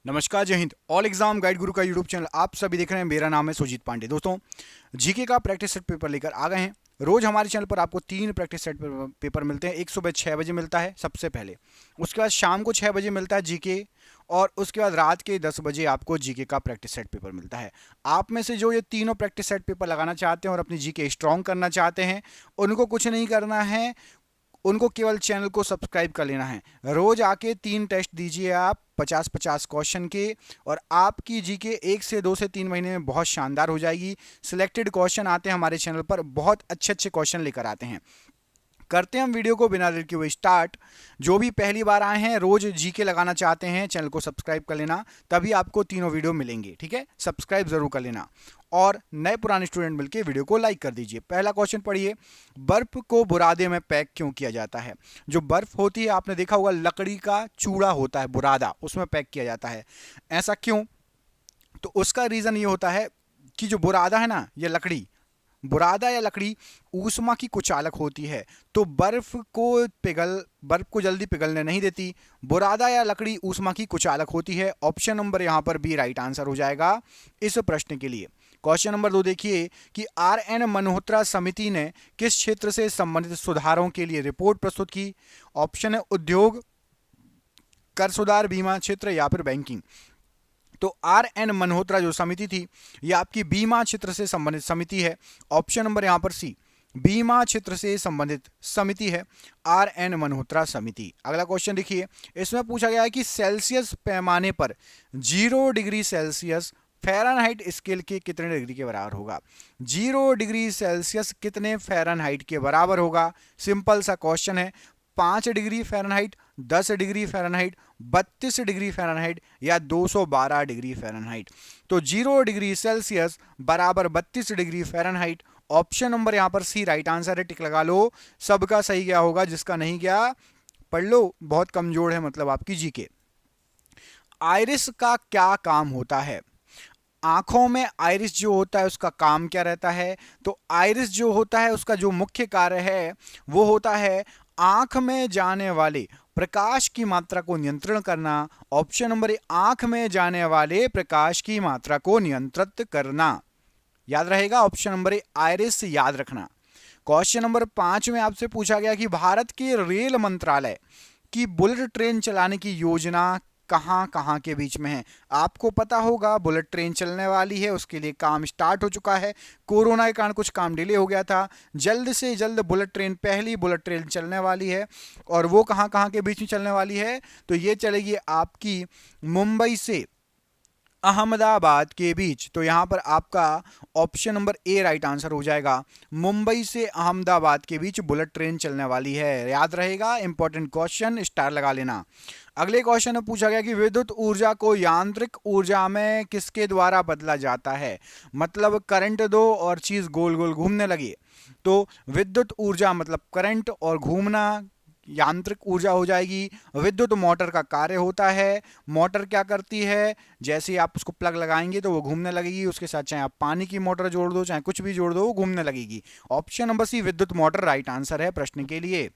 नमस्कार, जय Hind. All exam guide गुरु का यूट्यूब चैनल आप सभी देख रहे हैं। मेरा नाम है सुजीत पांडे। दोस्तों, जीके का प्रैक्टिस सेट पेपर लेकर आ गए हैं। रोज हमारे चैनल पर आपको 3 प्रैक्टिस सेट पेपर मिलते हैं। एक सुबह 6 बजे मिलता है सबसे पहले, उसके बाद शाम को 6 बजे मिलता है जीके, और उसके बाद रात के 10 बजे आपको जीके का प्रैक्टिस सेट पेपर मिलता है। आप में से जो ये तीनों प्रैक्टिस सेट पेपर लगाना चाहते हैं और अपनी जीके स्ट्रॉन्ग करना चाहते हैं, उनको कुछ नहीं करना है, उनको केवल चैनल को सब्सक्राइब कर लेना है। रोज आके 3 टेस्ट दीजिए आप 50-50 क्वेश्चन के, और आपकी जीके 1 से 2 से 3 महीने में बहुत शानदार हो जाएगी। सिलेक्टेड क्वेश्चन आते हैं हमारे चैनल पर, बहुत अच्छे अच्छे क्वेश्चन लेकर आते हैं। करते हैं हम वीडियो को बिना देर के हुए स्टार्ट। जो भी पहली बार आए हैं, रोज जीके लगाना चाहते हैं, चैनल को सब्सक्राइब कर लेना, तभी आपको तीनों वीडियो मिलेंगे। ठीक है, सब्सक्राइब जरूर कर लेना, और नए पुराने स्टूडेंट मिलकर वीडियो को लाइक कर दीजिए। पहला क्वेश्चन पढ़िए, बर्फ को बुरादे में पैक क्यों किया जाता है? जो बर्फ होती है, आपने देखा होगा लकड़ी का चूड़ा होता है, बुरादा, उसमें पैक किया जाता है। ऐसा क्यों? तो उसका रीजन ये होता है कि जो बुरादा है ना, ये लकड़ी, बुरादा या लकड़ी ऊष्मा की कुचालक होती है, तो बर्फ को जल्दी पिघलने नहीं देती। बुरादा या लकड़ी ऊष्मा की कुचालक होती है। ऑप्शन नंबर यहां पर बी राइट आंसर हो जाएगा इस प्रश्न के लिए। क्वेश्चन नंबर 2 देखिए कि आर.एन. मल्होत्रा समिति ने किस क्षेत्र से संबंधित सुधारों के लिए रिपोर्ट प्रस्तुत की? ऑप्शन है उद्योग, कर सुधार, बीमा क्षेत्र या फिर बैंकिंग। तो आर.एन. मल्होत्रा जो समिति थी, ये आपकी बीमा क्षेत्र से संबंधित समिति है। ऑप्शन नंबर यहां पर सी, बीमा क्षेत्र से संबंधित समिति है आर.एन. मल्होत्रा समिति। अगला क्वेश्चन देखिए, इसमें पूछा गया है कि सेल्सियस पैमाने पर 0 डिग्री सेल्सियस फ़ारेनहाइट स्केल के कितने डिग्री के बराबर होगा? 0 डिग्री सेल्सियस कितने फ़ारेनहाइट के बराबर होगा? सिंपल सा क्वेश्चन है। 5 degree Fahrenheit, 10 degree Fahrenheit, 32 degree Fahrenheit या 212 डिग्री फ़ारेनहाइट? तो 0 डिग्री सेल्सियस बराबर 32 डिग्री फ़ारेनहाइट। ऑप्शन नंबर यहां पर सी राइट आंसर है। टिक लगा लो, सबका सही गया होगा, जिसका नहीं गया पढ़ लो, बहुत कमजोर है मतलब आपकी जीके। आइरिस का क्या काम होता है? आंखों में आइरिस जो होता है उसका काम क्या रहता है? तो आइरिस जो होता है उसका जो मुख्य कार्य है वो होता है आंख में जाने वाले प्रकाश की मात्रा को नियंत्रण करना। ऑप्शन नंबर ए, आंख में जाने वाले प्रकाश की मात्रा को नियंत्रित करना। याद रहेगा ऑप्शन नंबर ए, आइरिस याद रखना। क्वेश्चन नंबर 5 में आपसे पूछा गया कि भारत के रेल मंत्रालय की बुलेट ट्रेन चलाने की योजना कहां कहां के बीच में है? आपको पता होगा बुलेट ट्रेन चलने वाली है, उसके लिए काम स्टार्ट हो चुका है। कोरोना के कारण कुछ काम डिले हो गया था। जल्द से जल्द बुलेट ट्रेन, पहली बुलेट ट्रेन चलने वाली है, और वो कहां कहां के बीच में चलने वाली है? तो ये चलेगी आपकी मुंबई से अहमदाबाद के बीच। तो यहां पर आपका ऑप्शन नंबर ए राइट आंसर हो जाएगा। मुंबई से अहमदाबाद के बीच बुलेट ट्रेन चलने वाली है। याद रहेगा, इंपॉर्टेंट क्वेश्चन, स्टार लगा लेना। अगले क्वेश्चन में पूछा गया कि विद्युत ऊर्जा को यांत्रिक ऊर्जा में किसके द्वारा बदला जाता है? मतलब करंट दो और चीज गोल गोल घूमने लगी, तो विद्युत ऊर्जा मतलब करंट और घूमना, यांत्रिक ऊर्जा हो जाएगी। विद्युत मोटर का कार्य होता है। मोटर क्या करती है? जैसे ही आप उसको प्लग लगाएंगे तो वो घूमने लगेगी, उसके साथ चाहे आप पानी की मोटर जोड़ दो, चाहे कुछ भी जोड़ दो, वो घूमने लगेगी। ऑप्शन नंबर सी, विद्युत मोटर राइट आंसर है प्रश्न के लिए।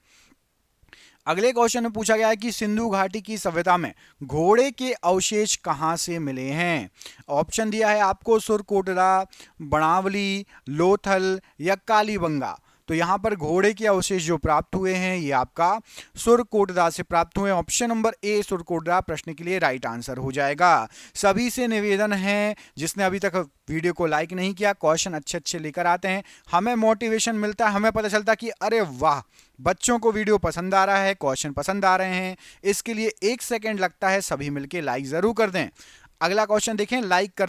अगले क्वेश्चन में पूछा गया है कि सिंधु घाटी की सभ्यता में घोड़े के अवशेष कहां से मिले हैं? ऑप्शन दिया है आपको सुरकोटरा, बनावली, लोथल या कालीबंगा। तो यहां पर घोड़े के अवशेष जो प्राप्त हुए हैं ये आपका सुरकोटरा से प्राप्त हुए। ऑप्शन नंबर ए सुरकोटरा प्रश्न के लिए राइट आंसर हो जाएगा। सभी से निवेदन है, जिसने अभी तक वीडियो को लाइक नहीं किया, क्वेश्चन अच्छे अच्छे लेकर आते हैं, हमें मोटिवेशन मिलता है, हमें पता चलता है कि अरे वाह, बच्चों को वीडियो पसंद आ रहा है, क्वेश्चन पसंद आ रहे हैं। इसके लिए 1 सेकेंड लगता है, सभी मिलके लाइक जरूर कर दें। अगला क्वेश्चन देखें, लाइक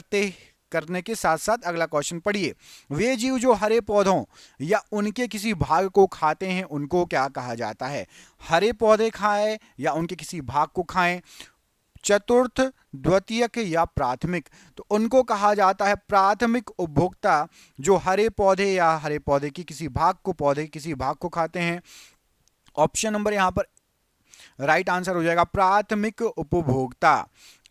करने के साथ साथ अगला क्वेश्चन पढ़िए। वे जीव जो हरे पौधों या उनके किसी भाग को खाते हैं उनको क्या कहा जाता है? हरे पौधे खाएं या उनके किसी भाग को खाएं, चतुर्थ, द्वितीयक या प्राथमिक? तो उनको कहा जाता है प्राथमिक उपभोक्ता, जो हरे पौधे या हरे पौधे की किसी भाग को, पौधे किसी भाग को खाते हैं। ऑप्शन नंबर यहां पर राइट आंसर हो जाएगा प्राथमिक उपभोक्ता।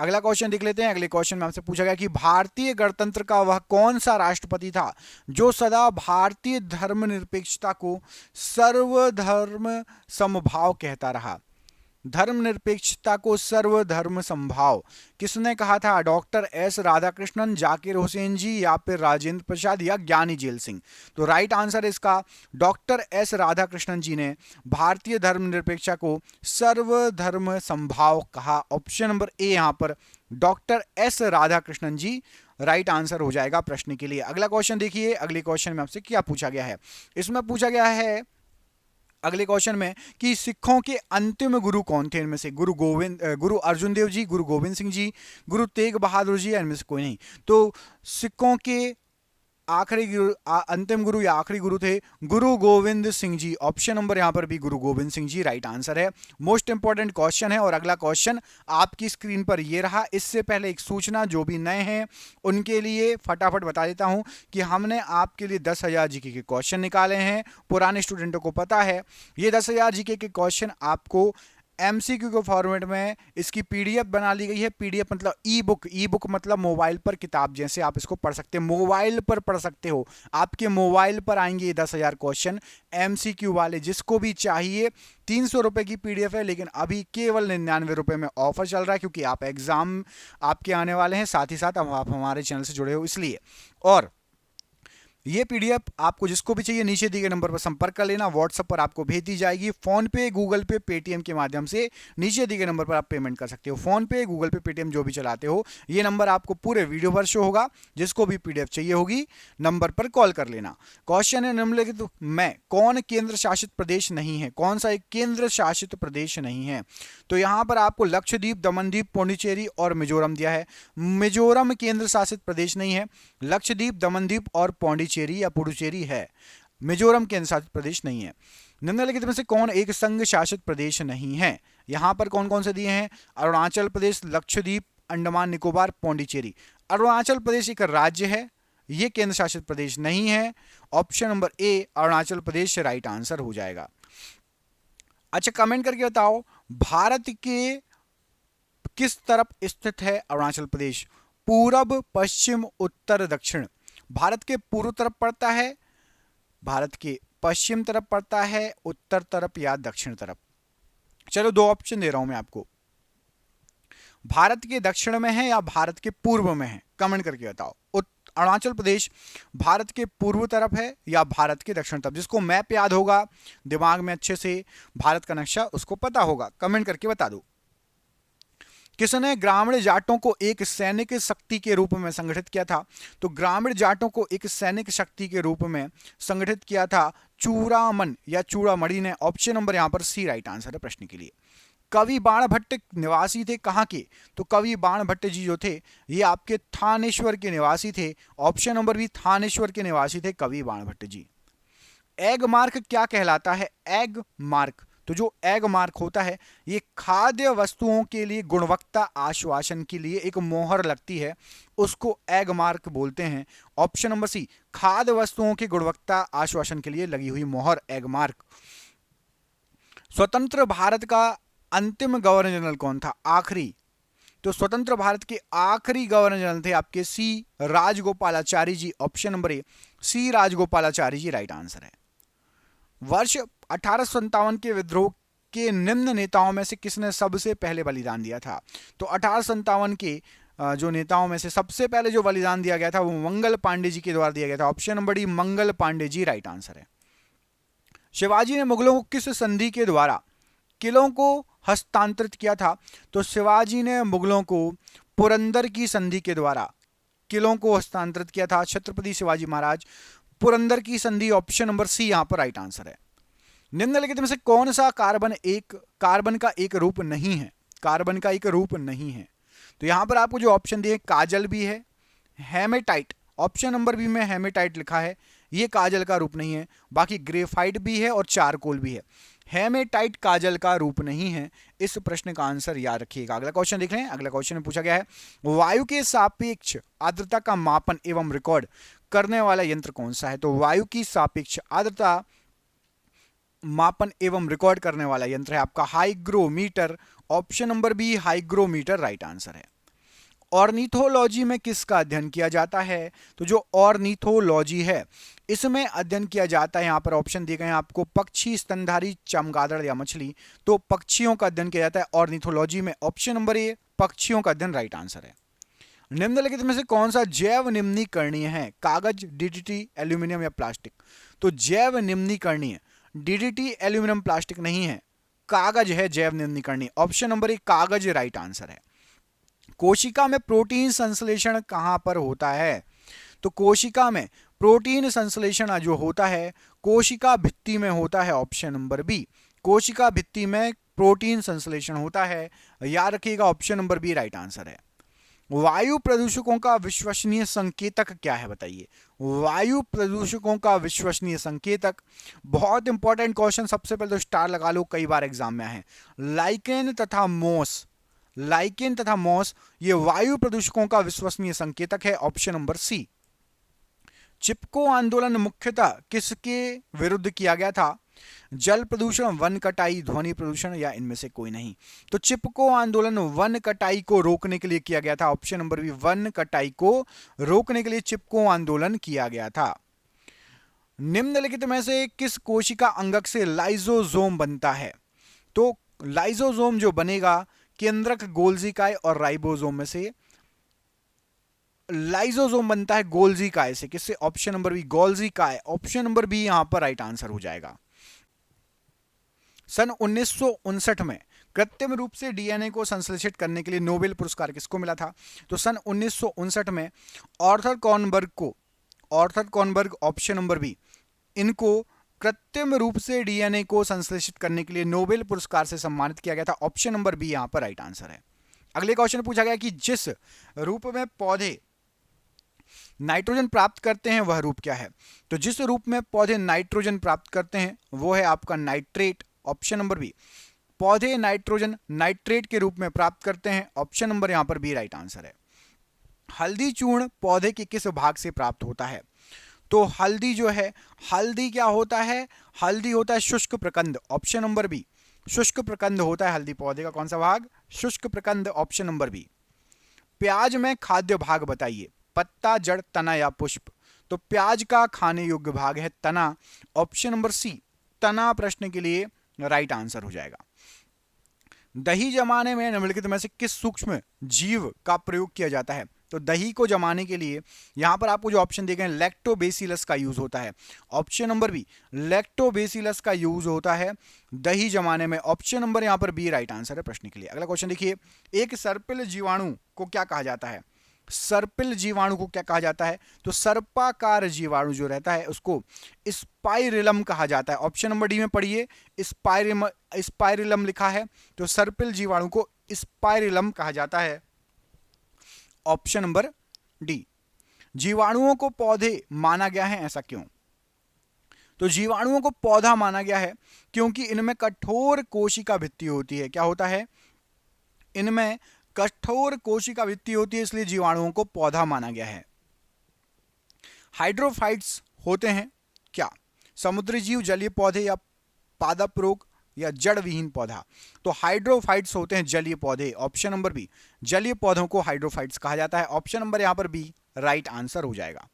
अगला क्वेश्चन देख लेते हैं। अगले क्वेश्चन में हमसे पूछा गया कि भारतीय गणतंत्र का वह कौन सा राष्ट्रपति था जो सदा भारतीय धर्मनिरपेक्षता को सर्वधर्म समभाव कहता रहा? धर्मनिरपेक्षता को सर्वधर्म समभाव किसने कहा था? डॉक्टर एस राधाकृष्णन, जाकिर हुसैन जी, या फिर राजेंद्र प्रसाद, या ज्ञानी जेल सिंह? तो राइट आंसर इसका डॉक्टर एस राधाकृष्णन जी ने भारतीय धर्मनिरपेक्षता को सर्वधर्म समभाव कहा। ऑप्शन नंबर ए यहां पर डॉक्टर एस राधाकृष्णन जी राइट आंसर हो जाएगा प्रश्न के लिए। अगला क्वेश्चन देखिए, अगले क्वेश्चन में आपसे क्या पूछा गया है। इसमें पूछा गया है अगले क्वेश्चन में कि सिखों के अंतिम गुरु कौन थे? इनमें से गुरु अर्जुन देव जी, गुरु गोविंद सिंह जी, गुरु तेग बहादुर जी, या इनमें से कोई नहीं? तो सिखों के अंतिम गुरु या आखिरी गुरु थे गुरु गोविंद सिंह जी। ऑप्शन नंबर यहां पर भी गुरु गोविंद सिंह जी राइट आंसर है। मोस्ट इंपॉर्टेंट क्वेश्चन है। और अगला क्वेश्चन आपकी स्क्रीन पर ये रहा। इससे पहले एक सूचना, जो भी नए हैं उनके लिए फटाफट बता देता हूं कि हमने आपके लिए 10,000 जीके के क्वेश्चन निकाले हैं। पुराने स्टूडेंटों को पता है ये 10,000 जीके के क्वेश्चन आपको एमसीक्यू के फॉर्मेट में इसकी पीडीएफ बना ली गई है। पीडीएफ मतलब ई बुक मतलब मोबाइल पर किताब जैसे आप इसको पढ़ सकते हैं, मोबाइल पर पढ़ सकते हो। आपके मोबाइल पर आएंगे ये 10,000 क्वेश्चन एमसीक्यू वाले। जिसको भी चाहिए 300 रुपए की पीडीएफ है, लेकिन अभी केवल 99 रुपए में ऑफर चल रहा है, क्योंकि आप एग्जाम आपके आने वाले हैं, साथ ही साथ अब आप हमारे चैनल से जुड़े हो इसलिए। और ये पीडीएफ आपको जिसको भी चाहिए नीचे दिए गए नंबर पर संपर्क कर लेना, व्हाट्सएप पर आपको भेज दी जाएगी। फोन पे, गूगल पे, पेटीएम के माध्यम से नीचे दिए गए नंबर पर आप पेमेंट कर सकते हो। फोन पे, गूगल पे, पेटीएम जो भी चलाते हो, ये नंबर आपको पूरे वीडियो पर शो होगा। जिसको भी पीडीएफ चाहिए होगी नंबर पर कॉल कर लेना। क्वेश्चन है निम्नलिखित में कौन केंद्र शासित प्रदेश नहीं है? कौन सा एक केंद्र शासित प्रदेश नहीं है? तो यहां पर आपको लक्षद्वीप, दमनदीप, पौंडीचेरी और मिजोरम दिया है। मिजोरम केंद्र शासित प्रदेश नहीं है। लक्षद्वीप, दमनदीप और पौंडीचेरी या पुडुचेरी है। मिजोरम केंद्र शासित प्रदेश नहीं है। निम्नलिखित में से कौन एक संघ शासित प्रदेश नहीं है? यहां पर कौन कौन से दिए हैं? अरुणाचल प्रदेश, लक्षद्वीप, अंडमान निकोबार, पौंडीचेरी। अरुणाचल प्रदेश एक राज्य है, यह केंद्र शासित प्रदेश नहीं है। ऑप्शन नंबर ए अरुणाचल प्रदेश राइट आंसर हो जाएगा। अच्छा, कमेंट करके बताओ भारत के किस तरफ स्थित है अरुणाचल प्रदेश? पूरब, पश्चिम, उत्तर, दक्षिण? भारत के पूर्व तरफ पड़ता है, भारत के पश्चिम तरफ पड़ता है, उत्तर तरफ या दक्षिण तरफ? चलो दो ऑप्शन दे रहा हूं मैं आपको। भारत के दक्षिण में है या भारत के पूर्व में है? कमेंट करके बताओ। अरुणाचल प्रदेश भारत के पूर्व तरफ है या भारत के दक्षिण तरफ? जिसको मैप याद होगा दिमाग में अच्छे से, भारत का नक्शा उसको पता होगा, कमेंट करके बता दो। किसने ग्रामीण जाटों को एक सैनिक शक्ति के रूप में संगठित किया था? तो ग्रामीण जाटों को एक सैनिक शक्ति के रूप में संगठित किया था चूड़ामन या चूड़ामणि ने। ऑप्शन नंबर यहां पर सी राइट आंसर है प्रश्न के लिए। कवि बाणभट्ट निवासी थे कहां के? तो कवि बाणभट्ट जी जो थे ये आपके थानेश्वर के निवासी थे। ऑप्शन नंबर बी थानेश्वर के निवासी थे कवि बाणभट्ट जी। एग मार्क क्या कहलाता है? एग मार्क, तो जो एग मार्क होता है ये खाद्य वस्तुओं के लिए गुणवत्ता आश्वासन के लिए एक मोहर लगती है, उसको एग मार्क बोलते हैं। ऑप्शन नंबर सी खाद्य वस्तुओं की गुणवत्ता आश्वासन के लिए लगी हुई मोहर एग मार्क। स्वतंत्र भारत का अंतिम गवर्नर जनरल कौन था? आखिरी, तो स्वतंत्र भारत के आखिरी गवर्नर जनरल थे आपके C Rajagopalachari ji. Option number A C Rajagopalachari ji right answer है। वर्ष 1857 के विद्रोह के निम्न नेताओं में से किसने सबसे पहले बलिदान दिया था? तो 1857 के जो नेताओं में से सबसे पहले जो बलिदान दिया गया था वो मंगल पांडे जी के द्वारा दिया गया था। Option number D Mangal Pandey ji right answer है। शिवाजी ने मुगलों को किस संधि के द्वारा किलों को हस्तांतरित किया था? तो शिवाजी ने मुगलों को पुरंदर की संधि के द्वारा किलों को हस्तांतरित किया था। छत्रपति शिवाजी महाराज, पुरंदर की संधि। ऑप्शन नंबर सी यहां पर राइट आंसर है। निम्नलिखित में से कौन सा कार्बन का एक रूप नहीं है? कार्बन का एक रूप नहीं है, तो यहां पर आपको जो ऑप्शन दिए काजल भी है, हेमेटाइट, ऑप्शन नंबर बी में हेमेटाइट लिखा है, ये काजल का रूप नहीं है। बाकी ग्रेफाइट भी है और चारकोल भी है। हेमेटाइट काजल का रूप नहीं है। इस प्रश्न का आंसर याद रखिएगा। अगला क्वेश्चन देख लें। अगला क्वेश्चन में पूछा गया है वायु के सापेक्ष आर्द्रता का मापन एवं रिकॉर्ड करने वाला यंत्र कौन सा है? तो वायु की सापेक्ष आर्द्रता मापन एवं रिकॉर्ड करने वाला यंत्र है आपका hygrometer. Option number B hygrometer right answer है। ऑर्निथोलॉजी में किसका अध्ययन किया जाता है? तो जो ऑर्निथोलॉजी है इसमें अध्ययन किया जाता है, यहाँ पर ऑप्शन दिए गए हैं आपको, पक्षी, स्तनधारी, चमगादड़ या मछली। तो पक्षियों का अध्ययन किया जाता है ऑर्निथोलॉजी में। ऑप्शन नंबर ए, पक्षियों का अध्ययन राइट आंसर है। निम्नलिखित में से कौन सा जैव निम्नीकरणीय है? कागज, डीडीटी, एल्यूमिनियम या प्लास्टिक? तो जैव निम्नीकरणीय डीडीटी, एल्यूमिनियम, प्लास्टिक नहीं है, कागज है जैव निम्नीकरणीय। ऑप्शन नंबर ए, कागज राइट आंसर है। कोशिका में प्रोटीन संश्लेषण कहां पर होता है? तो कोशिका में प्रोटीन संश्लेषण जो होता है कोशिका भित्ति में होता है। ऑप्शन नंबर बी, कोशिका भित्ति में प्रोटीन संश्लेषण होता है। याद रखिएगा, option number B right answer है। वायु प्रदूषकों का विश्वसनीय संकेतक क्या है? बताइए। वायु प्रदूषकों का विश्वसनीय संकेतक, बहुत इंपॉर्टेंट क्वेश्चन, सबसे पहले तो स्टार लगा लो, कई बार एग्जाम में है। लाइकेन तथा मॉस, लाइकेन तथा मॉस ये वायु प्रदूषकों का विश्वसनीय संकेतक है। ऑप्शन नंबर सी। चिपको आंदोलन मुख्यतः किसके विरुद्ध किया गया था? जल प्रदूषण, वन कटाई, ध्वनि प्रदूषण या इनमें से कोई नहीं? तो चिपको आंदोलन वन कटाई को रोकने के लिए किया गया था। ऑप्शन नंबर बी, वन कटाई को रोकने के लिए चिपको आंदोलन किया गया था। निम्नलिखित में से किस कोशिका अंगक से लाइसोसोम बनता है? तो लाइसोसोम जो बनेगा केंद्रक, गोल्जी काय और राइबोसोम में से लाइसोसोम बनता है गोल्जी काय से। किससे? ऑप्शन नंबर बी, गोल्जी काय। ऑप्शन नंबर बी यहां पर राइट आंसर हो जाएगा। सन 1959 में कृत्रिम रूप से डीएनए को संश्लेषित करने के लिए नोबेल पुरस्कार किसको मिला था? तो सन 1959 में आर्थर कॉनबर्ग, ऑप्शन नंबर बी, इनको कृत्रिम रूप से डीएनए को संश्लेषित करने के लिए नोबेल पुरस्कार से सम्मानित किया गया था। ऑप्शन नंबर बी यहां पर राइट आंसर है। अगले क्वेश्चन पूछा गया कि जिस रूप में पौधे नाइट्रोजन प्राप्त करते हैं वह रूप क्या है? तो जिस रूप में पौधे नाइट्रोजन प्राप्त करते हैं वो है आपका नाइट्रेट। ऑप्शन नंबर बी, पौधे नाइट्रोजन नाइट्रेट के रूप में प्राप्त करते हैं। ऑप्शन नंबर यहां पर बी राइट आंसर है। हल्दी चूर्ण पौधे के किस भाग से प्राप्त होता है? तो हल्दी जो है, हल्दी क्या होता है? हल्दी होता है शुष्क प्रकंद। ऑप्शन नंबर बी, शुष्क प्रकंद होता है हल्दी पौधे का। कौन सा भाग? शुष्क प्रकंद। Option number B. प्याज में खाद्य भाग बताइए, पत्ता, जड़, तना या पुष्प? तो प्याज का खाने योग्य भाग है तना। ऑप्शन नंबर सी, तना प्रश्न के लिए राइट आंसर हो जाएगा। दही जमाने में निम्नलिखित में से किस सूक्ष्म जीव का प्रयोग किया जाता है? तो दही को जमाने के लिए यहां पर आपको जो ऑप्शन दिए गए हैं लैक्टोबेसिलस का यूज होता है। ऑप्शन नंबर बी, लैक्टोबेसिलस का यूज होता है दही जमाने में। ऑप्शन नंबर यहां पर बी राइट आंसर है प्रश्न के लिए। अगला क्वेश्चन देखिए, एक सर्पिल जीवाणु को क्या कहा जाता है? सर्पिल जीवाणु को क्या कहा जाता है? तो सर्पाकार जीवाणु जो रहता है उसको स्पाइरिलम कहा जाता है। ऑप्शन नंबर डी में पढ़िए, स्पाइरिलम लिखा है, तो सर्पिल जीवाणु को स्पाइरिलम कहा जाता है। Option number D. जीवाणुओं को पौधे माना गया है, ऐसा क्यों? तो जीवाणुओं को पौधा माना गया है क्योंकि इनमें कठोर कोशिका भित्ति होती है। क्या होता है? इनमें कठोर कोशिका भित्ति होती है, इसलिए जीवाणुओं को पौधा माना गया है। हाइड्रोफाइट्स होते हैं क्या? समुद्री जीव, जलीय पौधे या पादप रोग या जड़ विहीन पौधा? तो हाइड्रोफाइट्स होते हैं जलीय पौधे। ऑप्शन नंबर बी, जलीय पौधों को हाइड्रोफाइट्स कहा जाता है। ऑप्शन नंबर यहां पर बी राइट आंसर हो जाएगा।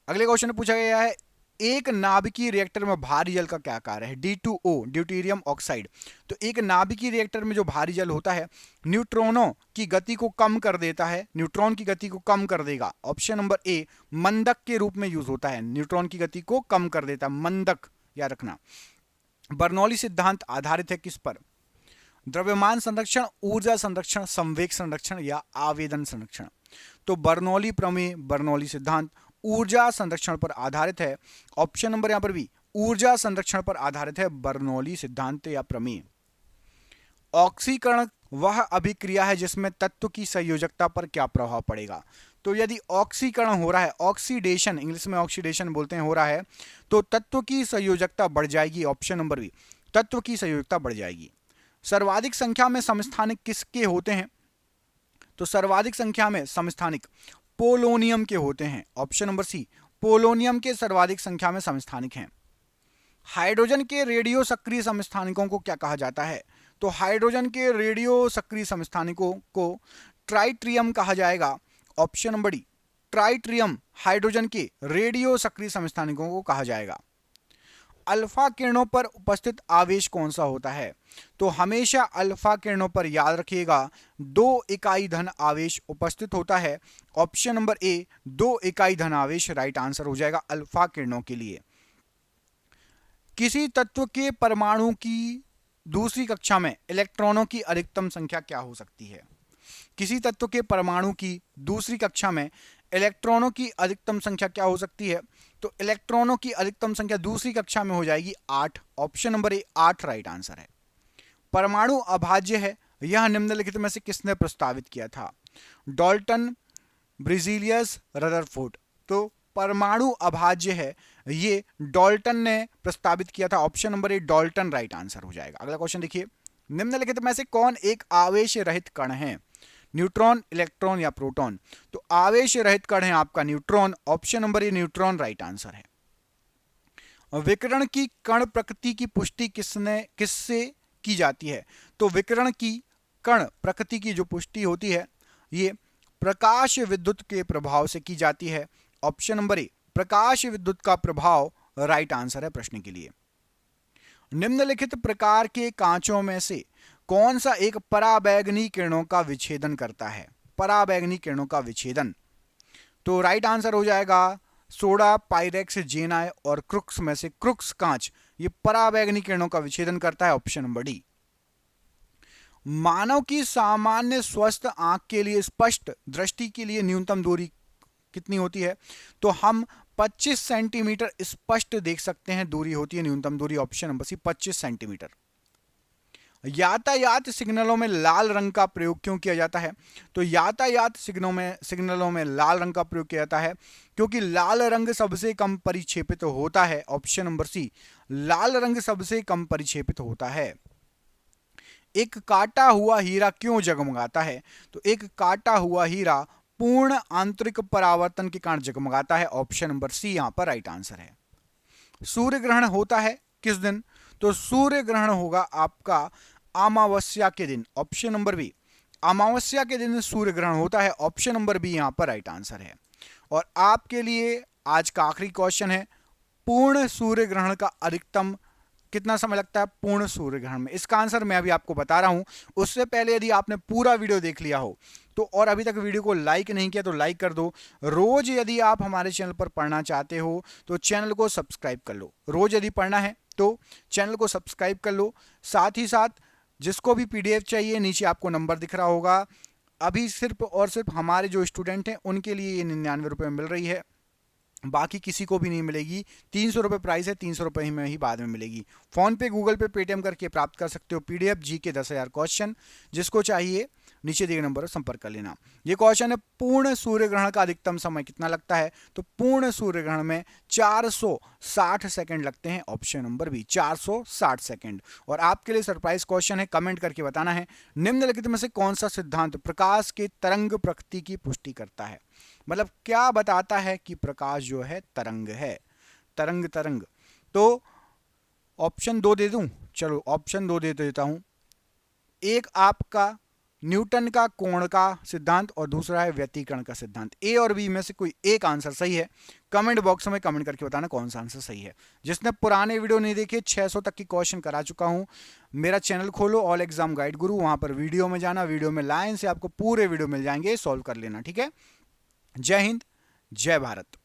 अगले क्वेश्चन में पूछा गया है, एक नाभिकीय रिएक्टर में भारी जल का क्या कार्य है? D2O, deuterium oxide. तो एक नाभिकीय रिएक्टर में जो भारी जल होता है न्यूट्रॉनों की गति को कम कर देता है, न्यूट्रॉन की गति को कम कर देगा। ऑप्शन नंबर ए, मंदक के रूप में यूज होता है, न्यूट्रॉन की गति को कम कर देता है, मंदक याद रखना। बर्नौली सिद्धांत आधारित है किस पर? द्रव्यमान संरक्षण, ऊर्जा संरक्षण, संवेग संरक्षण या आवेदन संरक्षण? तो बर्नौली प्रमेय, बर्नौली सिद्धांत ऊर्जा संरक्षण पर आधारित है। ऑप्शन नंबर यहां पर भी ऊर्जा संरक्षण पर आधारित है बर्नौली सिद्धांत या प्रमेय। ऑक्सीकरण वह अभिक्रिया है जिसमें तत्व की संयोजकता पर क्या प्रभाव पड़ेगा? तो यदि ऑक्सीकरण हो रहा है, ऑक्सीडेशन इंग्लिश में ऑक्सीडेशन बोलते हैं, हो रहा है, तो तत्व की संयोजकता बढ़ जाएगी। ऑप्शन नंबर बी, तत्व की संयोजकता बढ़ जाएगी। सर्वाधिक संख्या में समस्थानिक किसके होते हैं? तो सर्वाधिक संख्या में समस्थानिक पोलोनियम के होते हैं। ऑप्शन नंबर सी, पोलोनियम के सर्वाधिक संख्या में समस्थानिक हैं। हाइड्रोजन के रेडियो सक्रिय समस्थानिकों को क्या कहा जाता है? तो हाइड्रोजन के रेडियो सक्रिय समस्थानिकों को ट्राइट्रियम कहा जाएगा। ऑप्शन नंबर डी, ट्राइट्रियम हाइड्रोजन के रेडियो सक्रिय समस्थानिकों को कहा जाएगा। अल्फा किरणों पर उपस्थित आवेश कौन सा होता है? तो हमेशा अल्फा किरणों पर याद रखिएगा 2 इकाई धन आवेश उपस्थित होता है। ऑप्शन नंबर ए 2 इकाई धन आवेश राइट आंसर हो जाएगा अल्फा किरणों के लिए। किसी तत्व के परमाणु की दूसरी कक्षा में इलेक्ट्रॉनों की अधिकतम संख्या क्या हो सकती है? किसी तत्व के परमाणु की दूसरी कक्षा में इलेक्ट्रॉनों की अधिकतम संख्या क्या हो सकती है? तो इलेक्ट्रॉनों की अधिकतम संख्या दूसरी कक्षा में हो जाएगी 8। ऑप्शन नंबर ए 8 राइट आंसर है। परमाणु अभाज्य है, यह निम्नलिखित में से किसने प्रस्तावित किया था? Dalton, Berzelius, Rutherford. तो परमाणु अभाज्य है, ये डाल्टन ने प्रस्तावित किया था। ऑप्शन नंबर ए डाल्टन राइट आंसर हो जाएगा। अगला क्वेश्चन देखिए, निम्नलिखित में से कौन एक आवेश रहित कण है? न्यूट्रॉन, इलेक्ट्रॉन या प्रोटॉन? तो आवेश रहित कण है आपका न्यूट्रॉन। ऑप्शन नंबर ए न्यूट्रॉन राइट आंसर है। विकिरण की कण प्रकृति की पुष्टि किससे की जाती है? तो विकिरण की कण प्रकृति की जो पुष्टि होती है ये प्रकाश विद्युत के प्रभाव से की जाती है। ऑप्शन नंबर ए प्रकाश विद्युत का प्रभाव राइट आंसर है प्रश्न के लिए। निम्नलिखित प्रकार के कांचों में से कौन सा एक पराबैंगनी किरणों का विच्छेदन करता है? पराबैंगनी किरणों का विच्छेदन, तो राइट आंसर हो जाएगा सोडा, पायरेक्स, जेनाय और क्रुक्स में से क्रुक्स कांच ये पराबैंगनी किरणों का विच्छेदन करता है। Option number D. मानव की सामान्य स्वस्थ आंख के लिए स्पष्ट दृष्टि के लिए न्यूनतम दूरी कितनी होती है? तो हम 25 सेंटीमीटर स्पष्ट देख सकते हैं दूरी होती है न्यूनतम दूरी। Option number C 25 centimetre. यातायात सिग्नलों में लाल रंग का प्रयोग क्यों किया जाता है? तो यातायात सिग्नलों में लाल रंग का प्रयोग किया जाता है क्योंकि लाल रंग सबसे कम परिक्षेपित होता है। ऑप्शन नंबर सी लाल रंग सबसे कम परिक्षेपित होता है। एक काटा हुआ हीरा क्यों जगमगाता है? तो एक काटा हुआ हीरा पूर्ण आंतरिक परावर्तन के कारण जगमगाता है। ऑप्शन नंबर सी यहां पर राइट आंसर है। सूर्य ग्रहण होता है किस दिन? तो सूर्य ग्रहण होगा आपका अमावस्या के दिन। ऑप्शन नंबर बी अमावस्या के दिन सूर्य ग्रहण होता है। ऑप्शन नंबर बी यहां पर राइट आंसर है। और आपके लिए आज का आखिरी क्वेश्चन है, पूर्ण सूर्य ग्रहण का अधिकतम कितना समय लगता है पूर्ण सूर्य ग्रहण में? इसका आंसर मैं अभी आपको बता रहा हूं। उससे पहले यदि आपने पूरा वीडियो देख लिया हो तो और अभी तक वीडियो को लाइक नहीं किया तो लाइक कर दो। रोज यदि आप हमारे चैनल पर पढ़ना चाहते हो तो चैनल को सब्सक्राइब कर लो। रोज यदि पढ़ना है तो चैनल को सब्सक्राइब कर लो। साथ ही साथ जिसको भी पीडीएफ चाहिए नीचे आपको नंबर दिख रहा होगा। अभी सिर्फ और सिर्फ हमारे जो स्टूडेंट हैं उनके लिए ये 99 रुपये मिल रही है, बाकी किसी को भी नहीं मिलेगी। 300 रुपये प्राइस है, 300 रुपये में ही बाद में मिलेगी। फोन पे, गूगल पे, पेटीएम करके प्राप्त कर सकते हो पीडीएफ जी के 10,000 क्वेश्चन। जिसको चाहिए नीचे दिए नंबर पर संपर्क कर लेना। ये क्वेश्चन है, पूर्ण सूर्य ग्रहण का अधिकतम समय कितना लगता है? तो पूर्ण सूर्य ग्रहण में 460 सेकंड लगते हैं। Option number B 460 second. और आपके लिए सरप्राइज क्वेश्चन है, कमेंट करके बताना है निम्नलिखित में से कौन सा सिद्धांत प्रकाश के तरंग प्रकृति की पुष्टि करता है? मतलब क्या बताता है कि प्रकाश जो है तरंग है, तरंग। तो ऑप्शन 2 दे दूं? चलो ऑप्शन 2 दे देता हूं। एक आपका न्यूटन का कोण का सिद्धांत और दूसरा है व्यतिकरण का सिद्धांत। ए और बी में से कोई एक आंसर सही है। कमेंट बॉक्स में कमेंट करके बताना कौन सा आंसर सही है। जिसने पुराने वीडियो नहीं देखे, 600 तक की क्वेश्चन करा चुका हूं। मेरा चैनल खोलो, ऑल एग्जाम गाइड गुरु, वहां पर वीडियो में जाना, वीडियो में लाइन से आपको पूरे वीडियो मिल जाएंगे, सॉल्व कर लेना। ठीक है। जय हिंद, जय भारत।